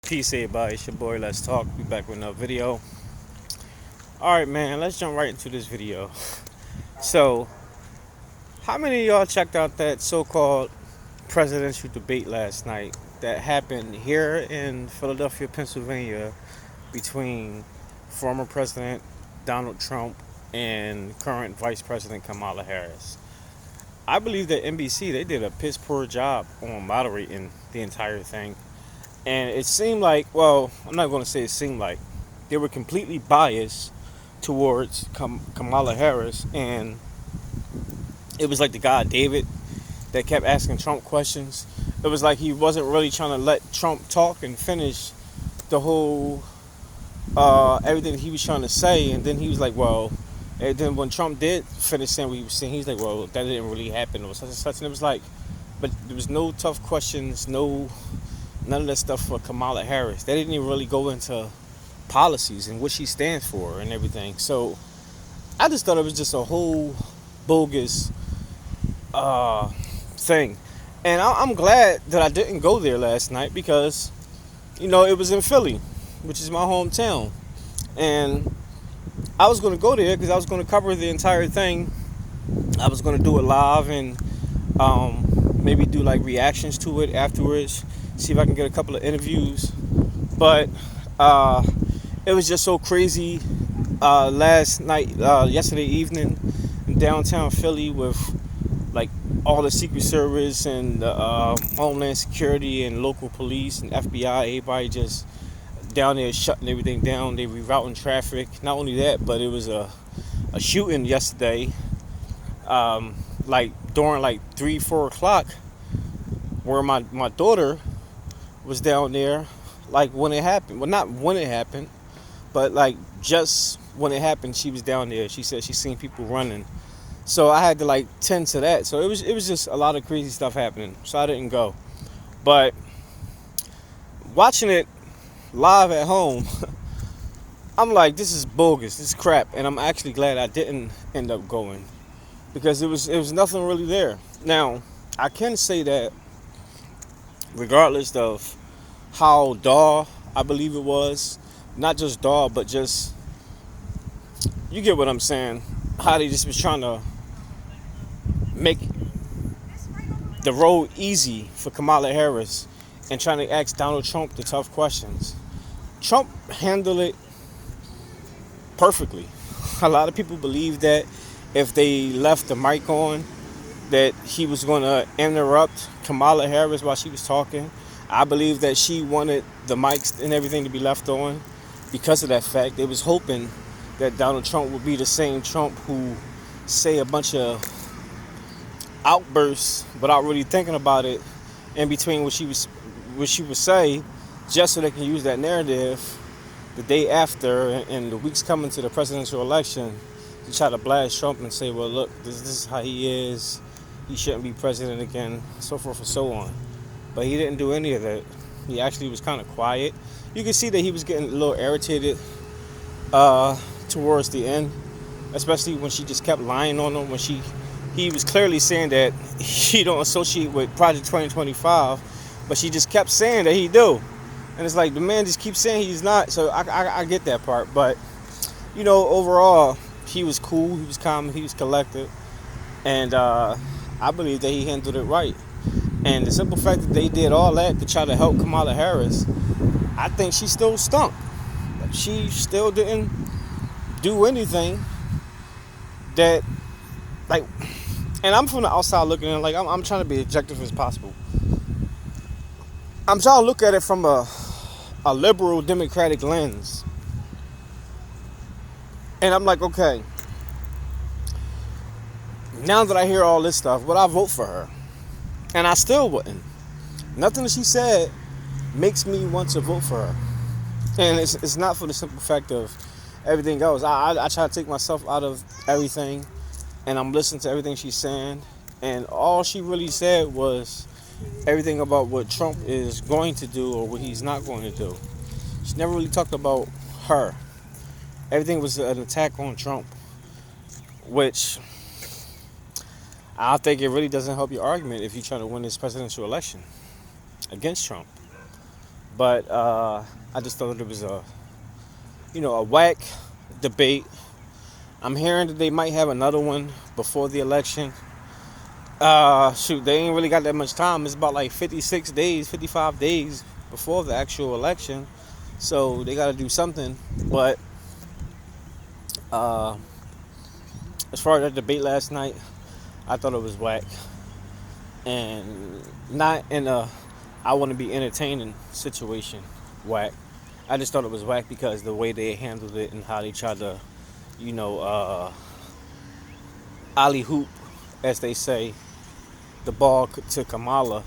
Peace, everybody. It's your boy. Let's talk. Be back with another video. All right, man. Let's jump right into this video. So, how many of y'all checked out that so-called presidential debate last night that happened here in Philadelphia, Pennsylvania, between former President Donald Trump and current Vice President Kamala Harris? I believe that NBC they did a piss poor job on moderating the entire thing. And it seemed like, well, I'm not going to say it seemed like, they were completely biased towards Kamala Harris. And it was like the guy, David, that kept asking Trump questions. It was like he wasn't really trying to let Trump talk and finish the whole, everything he was trying to say. And then he was like, well, and then when Trump did finish saying what he was saying, he's like, well, that didn't really happen or such and such. And it was like, but there was no tough questions, none of that stuff for Kamala Harris. They didn't even really go into policies and what she stands for and everything. So I just thought it was just a whole bogus thing. And I'm glad that I didn't go there last night because, it was in Philly, which is my hometown. And I was going to go there because I was going to cover the entire thing. I was going to do it live and maybe do like reactions to it afterwards. See if I can get a couple of interviews. But it was just so crazy last night, yesterday evening in downtown Philly with like all the Secret Service and Homeland Security and local police and FBI, everybody just down there shutting everything down. They rerouting traffic. Not only that, but it was a shooting yesterday, like during like 3-4 o'clock, where my daughter was down there, like when it happened. Well, not when it happened, but like just when it happened, she was down there. She said she seen people running, so I had to like tend to that. So it was just a lot of crazy stuff happening. So I didn't go, but watching it live at home, I'm like, this is bogus, this is crap, and I'm actually glad I didn't end up going because it was nothing really there. Now I can say that regardless of how dull I believe it was, not just dull, but just, you get what I'm saying, how they just was trying to make the road easy for Kamala Harris and trying to ask Donald Trump the tough questions. Trump handled it perfectly. A lot of people believe that if they left the mic on, that he was going to interrupt Kamala Harris while she was talking. I believe that she wanted the mics and everything to be left on because of that fact. They was hoping that Donald Trump would be the same Trump who say a bunch of outbursts without really thinking about it in between what she would say, just so they can use that narrative the day after and the weeks coming to the presidential election to try to blast Trump and say, well, look, this is how he is. He shouldn't be president again, so forth and so on. But he didn't do any of that. He actually was kind of quiet. You can see that he was getting a little irritated towards the end, especially when she just kept lying on him. When he was clearly saying that he don't associate with Project 2025, but she just kept saying that he do. And it's like the man just keeps saying he's not. So I get that part. But, overall, he was cool. He was calm. He was collected. And I believe that he handled it right. And the simple fact that they did all that to try to help Kamala Harris, I think she still stunk. She still didn't do anything that, like, and I'm from the outside looking in, like, I'm trying to be objective as possible. I'm trying to look at it from a liberal democratic lens. And I'm like, okay, now that I hear all this stuff, would I vote for her? And I still wouldn't. Nothing that she said makes me want to vote for her. And it's not for the simple fact of everything else. I try to take myself out of everything, and I'm listening to everything she's saying. And all she really said was everything about what Trump is going to do or what he's not going to do. She never really talked about her. Everything was an attack on Trump, which I think it really doesn't help your argument if you're trying to win this presidential election against Trump. But I just thought it was a whack debate. I'm hearing that they might have another one before the election. Shoot, they ain't really got that much time. It's about like 56 days, 55 days before the actual election. So they got to do something. But uh, as far as that debate last night, I thought it was whack. And not in a I want to be entertaining situation whack. I just thought it was whack because the way they handled it and how they tried to, you know, alley hoop, as they say, the ball to Kamala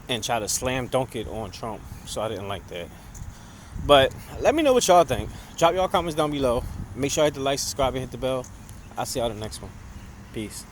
and try to slam dunk it on Trump. So I didn't like that. But let me know what y'all think. Drop y'all comments down below. Make sure you hit the like, subscribe, and hit the bell. I'll see y'all in the next one. Peace.